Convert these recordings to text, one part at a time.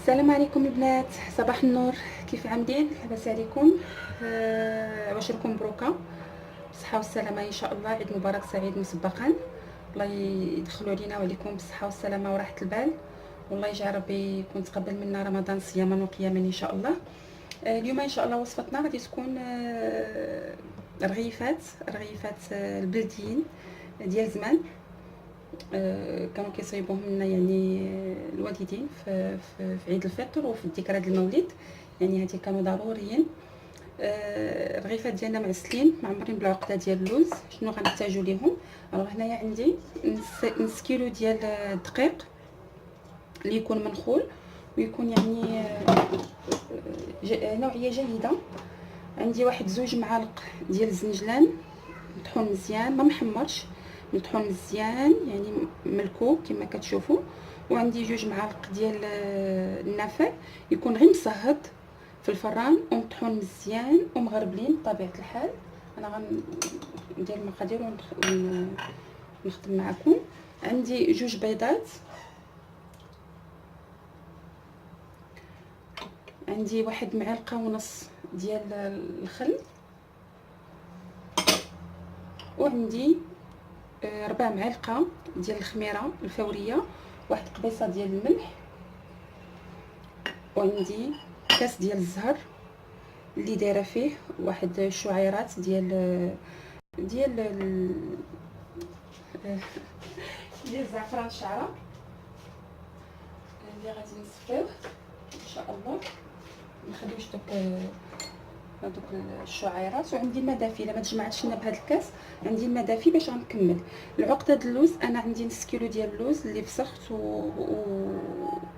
السلام عليكم البنات، صباح النور. كيف عاملين؟ لاباس عليكم؟ واش راكم بروكا بالصحه والسلامه ان شاء الله. عيد مبارك سعيد مسبقا. الله يدخلوا علينا وعليكم بالصحه والسلامه وراحه البال، والله يجعل ربي يكون تقبل منا رمضان صياما وقياما ان شاء الله. اليوم ان شاء الله وصفتنا غادي تكون رغيفات البلديين ديال زمان. كانوا كيصايبوهم لنا يعني الوالدين في عيد الفطر وفي الذكرى ديال المولد، يعني هادي كانوا ضروريين. الرغيفات ديالنا معسلين معمرين بالعقده ديال اللوز. شنو غنحتاجو ليهم؟ الوغ هنايا عندي نص كيلو ديال الدقيق اللي يكون منخول ويكون يعني نوعيه جيده. عندي واحد 2 معالق ديال الزنجلان مطحون مزيان، ما محمرش، مطحون مزيان يعني ملكوك كما كتشوفوا. وعندي 2 معالق ديال النافع يكون غير مصهد في الفران ومطحون مزيان ومغربلين بطبيعه الحال. انا غندير المقادير ونخدم معكم. عندي 2 بيضات، عندي 1 معلقه ونص ديال الخل، وعندي 4 معالق ديال الخميره الفوريه، 1 قبيصه ديال الملح، وعندي كاس ديال الزهر اللي دايره فيه 1 شعيرات ديال زعفران الشعره اللي غادي نصفيوه ان شاء الله. نخليوش دوك الشعيرات. وعندي الماء دافي، الا ما تجمعتش لنا بهذا الكاس عندي الماء دافي باش غنكمل. العقده د اللوز انا عندي نص كيلو ديال اللوز اللي فسخت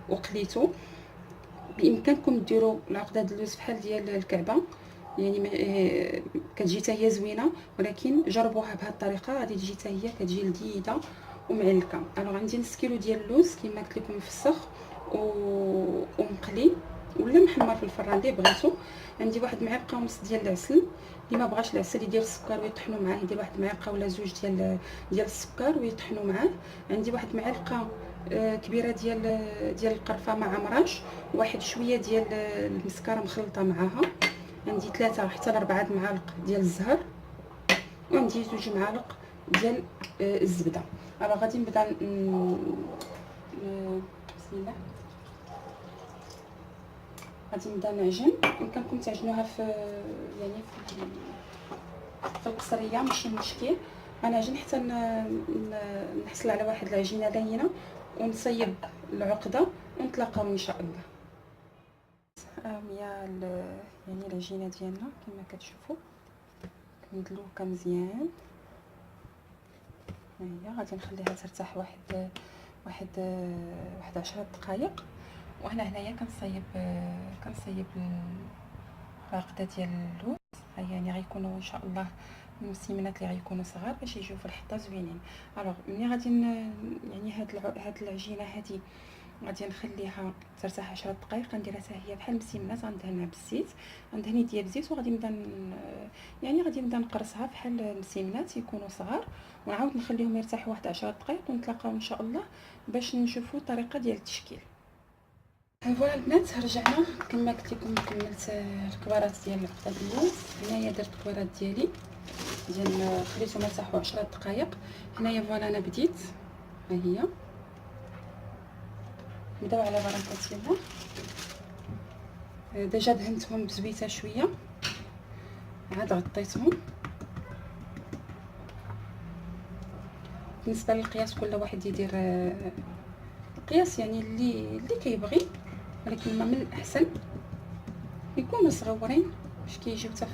وقليته. بامكانكم ديروا العقده د اللوز فحال ديال الكعبه، يعني كتجي حتى هي زوينه، ولكن جربوها بهذه الطريقه غادي تجي حتى هي كتجي لذيذه ومعلكه. الوغ عندي نص كيلو ديال اللوز كما قلت لكم مفسخ ومقلي ولا محمر في الفران اللي بغيتو. عندي 1 معلقه ونص ديال العسل، اللي ما بغاش العسل يدير السكر ويطحنوا معاه، يدير 1 معلقه ولا 2 ديال السكر ويطحنوا معاه. عندي 1 معلقه كبيره ديال القرفه مع عمراش، واحد شويه ديال المسكره مخلطه معاها. عندي 3 حتى ل 4 معالق ديال الزهر، وعندي 2 معالق ديال الزبده. راه غادي نبدا بسم الله. غادي نبدا نعجن. يمكنكم تعجنوها يعني في القصريه ماشي مشكل. غنعجن حتى نحصل على واحد العجينه لينه ونصيب العقده ونتلاقاو ان شاء الله. هي يعني العجينه ديالنا كما كتشوفوا مدلوكه مزيان. هي غادي نخليها ترتاح واحد 10 دقائق. وهنا هنايا كنصيب العقده ديال اللوز. يعني غيكونوا ان شاء الله المسيمنات اللي غيكونوا صغار باش يجيو في الحطه زوينين. الوغ ملي غادي يعني هاد العجينه هادي غادي نخليها ترتاح 10 دقائق. غنديرها حتى هي بحال المسيمنات، غندهنها بالزيت، غندهني ديال الزيت، وغادي نبدا يعني غادي نبدا نقرصها بحال المسيمنات يكونوا صغار، ونعاود نخليهم يرتاحوا واحد 10 دقائق ونتلاقاو ان شاء الله باش نشوفوا الطريقه ديال التشكيل. فوالا البنات، رجعنا كما قلت لكم. كملت الكوارات ديال العقده اللوز. هنايا درت الكوارات ديالي خليتهم يرتاحوا 10 دقائق. هنايا فوالا انا بديت، ها هي نبداو على بركه الله. ديجا دهنتهم بزويته شويه، عاد غطيتهم. بالنسبه للقياس كل واحد يدير القياس يعني اللي كيبغي، ولكن ما من الاحسن يكونوا صغيورين باش كيجيو حتى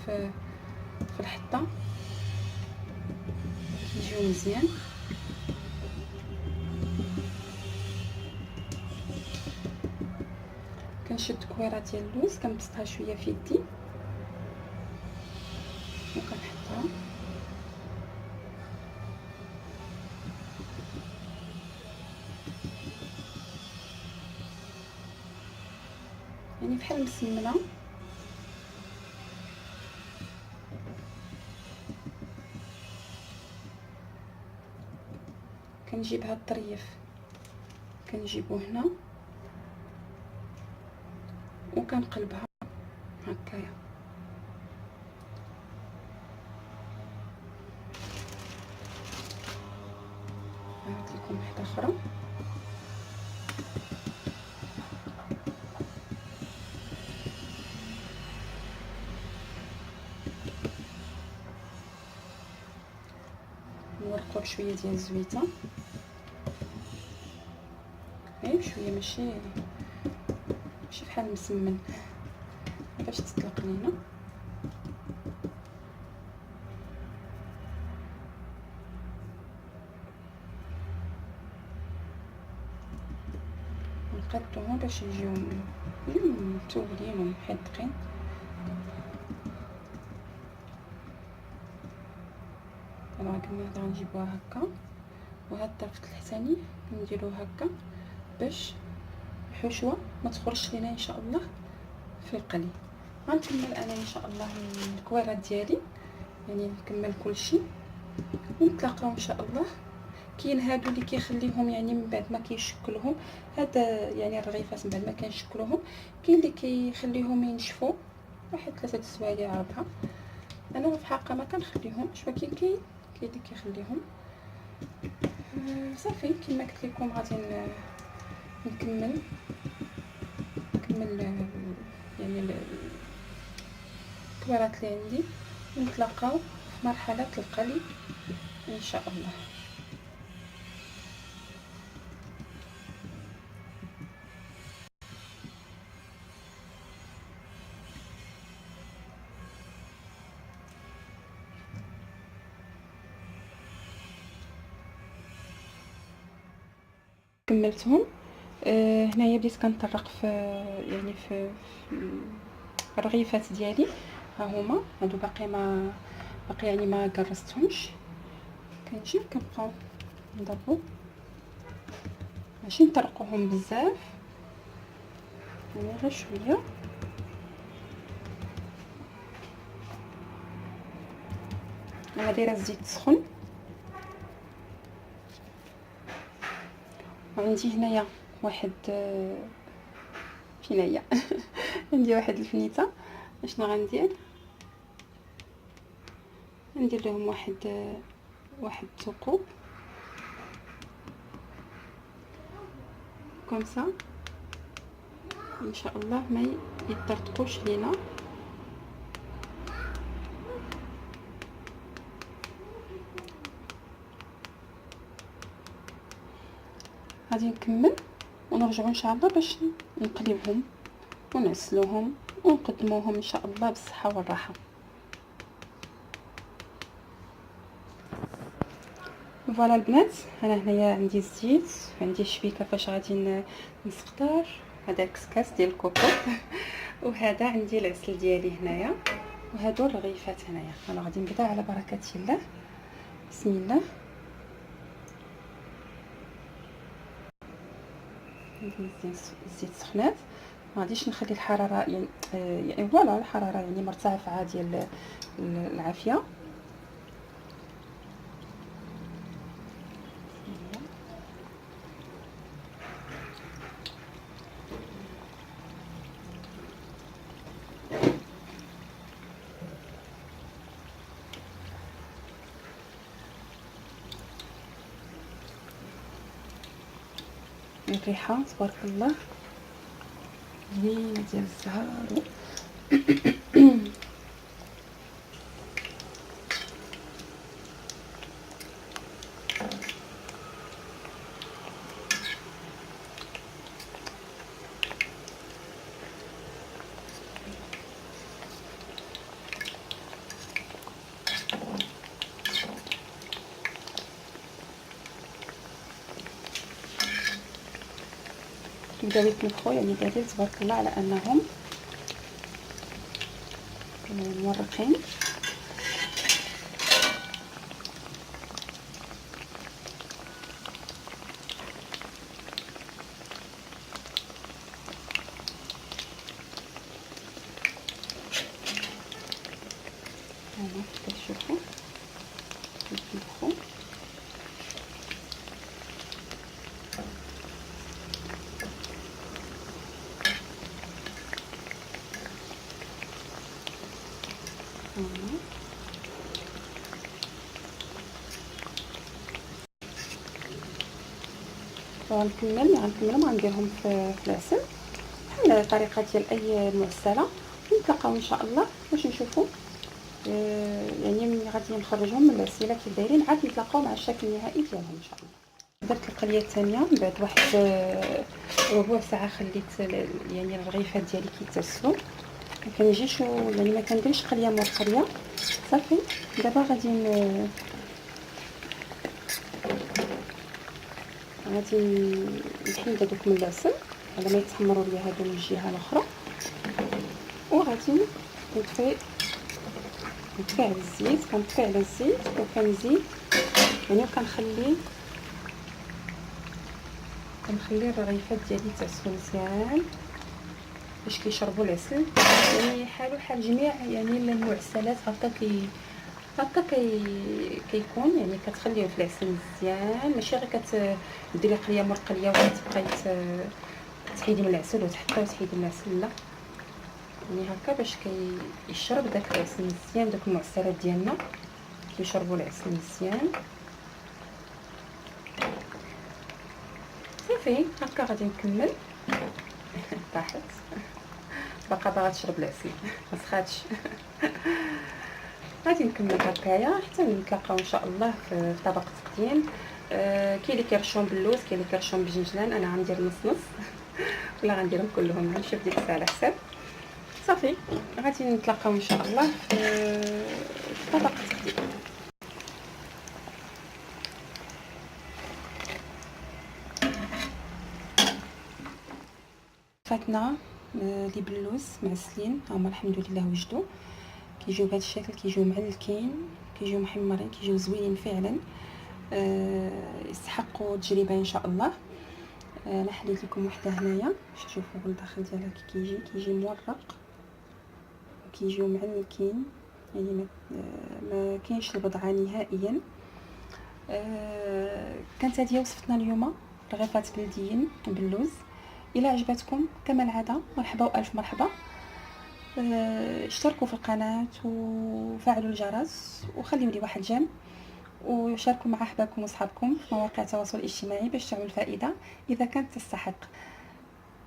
في الحطه كيجيو مزيان. كنشد كويره ديال اللوز كنبسطها شويه في يدي وكنحطها. يعني بحال مسمنه. كنجيب هاد الطريف كنجيبو هنا وكنقلبها هكايا. نعاود لكم واحده اخرى. نورقو بشويه ديال الزويته، غير شويه، ماشي بحال المسمن باش تطلق لينا. نقادوهم باش يجيو متولين ومحدقين. راه كما غنجيبوها هكا، وهاد الطرف الثاني نديروه هكا باش الحشوه ما تخرجش لينا ان شاء الله في القلي. غنكمل انا ان شاء الله الكويرات ديالي، يعني نكمل كلشي ونتلاقاو ان شاء الله. كاين هادو اللي كيخليهم يعني من بعد ما كيشكلهم، هذا يعني الرغيفات من بعد ما كنشكلوهم، كاين اللي كيخليهم ينشفوا واحد 3 سوايع 4. انا في الحقيقه ما كنخليهمش، ولكن كاين اللي كيخليهم. صافي كما قلت لكم غادي نكمل يعني الكويرات اللي عندي، ونتلاقاو في مرحله القلي ان شاء الله. كملتهم. هنايا بديت كنطرق في يعني في الرغيفات ديالي، ها هما هادو باقي يعني ما كرستهمش. كنجي كنبقاو نضربو، ماشي نطرقوهم بزاف، يعني غير شويه. انا دايره الزيت سخن، وعندي هنايا واحد فينايا عندي واحد الفنيته. اشنو غندير؟ ندير لهم واحد الثقوب كومسا ان شاء الله ما يطرطقوش لينا. غادي نكمل ونرجعوا ان شاء الله باش نقليوهم ونغسلوهم ونقدموهم ان شاء الله بالصحه والراحه. فوالا البنات، انا هنايا عندي الزيت، عندي الشبيكه فاش غادي نسقطر، هذا الكسكاس ديال الكوكو وهذا عندي العسل ديالي هنايا، وهادو الرغيفات هنايا. انا غادي نبدا على بركه الله. بسم الله. الزيت سخنات، ما غاديش نخلي الحراره يعني فوالا الحراره يعني مرتفعه ديال العافيه. الريحه تبارك الله زوينه ديال الزهر. كيبداو يتنفخوا، يعني دليل تبارك الله على انهم مورقين. هنا كتشوفوا يتنفخوا. غنكمل وغنديرهم في العسل بحال الطريقه ديال اي معسله. ونتلاقاو ان شاء الله باش نشوفوا يعني ملي غادي نخرجهم من العسيله كيف دايرين، عاد نتلاقاو مع الشكل النهائي ديالهم ان شاء الله. درت القليه الثانيه من بعد واحد ربع ساعه، خليت يعني الرغيفات ديالي كيتسلوا، ما كنجيش يعني ما كنديرش قليه مور قليه. صافي دابا غادي نحيد هذوك من العسل على ما يتحمروا ليا هادو من الجهه الاخرى، وغادي نطفي على الزيت. كنطفي على الزيت وكنزيد يعني كنخلي الرغيفات ديالي يتعسلوا مزيان باش كيشربوا العسل، يعني حال جميع يعني المعسلات هكا كيكون، يعني كتخليه في العسل مزيان، ماشي غير كديري قليه مور قليه وكتبقاي تحيدي من العسل وتحطي وتحيدي من العسل، لا يعني هكا باش كيشرب داك العسل مزيان. دوك المعسلات ديالنا كيشربوا العسل مزيان. صافي هكا غادي نكمل. طاحت باغا تشرب العسل ما سخاتش. غادي نكمل هكايا حتى نتلاقاو ان شاء الله في طبق التقديم. كاين اللي كيرشون باللوز، كاين اللي كيرشون بالجنجلان، انا غندير نص نص ولا غنديرهم كلهم، غنشوف ديك الساعه على حساب. صافي غادي نتلاقاو ان شاء الله في طبق التقديم. فاتنا لي باللوز معسلين هما الحمد لله وجدوا، كيجيو بهذا الشكل، كيجيو معلكين، كيجيو محمرين، كيجيو زوينين فعلا. يستحقوا تجربه ان شاء الله. انا حليت لكم وحده هنايا باش تشوفوا الداخل ديالها كيجي مورق وكيجيو معلكين، يعني ما كاينش البضعه نهائيا. كانت هذه وصفتنا اليوم رغيفات بلديين باللوز. الى عجبتكم كما العاده مرحبا والف مرحبا. اشتركوا في القناه وفعلوا الجرس وخليوا لي واحد جيم، وشاركوا مع احبابكم واصحابكم في مواقع التواصل الاجتماعي باش تعملوا الفائده اذا كانت تستحق.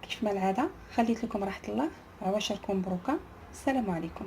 كيف ما العاده خليت لكم راحه الله، عواشركم مبروكه. السلام عليكم.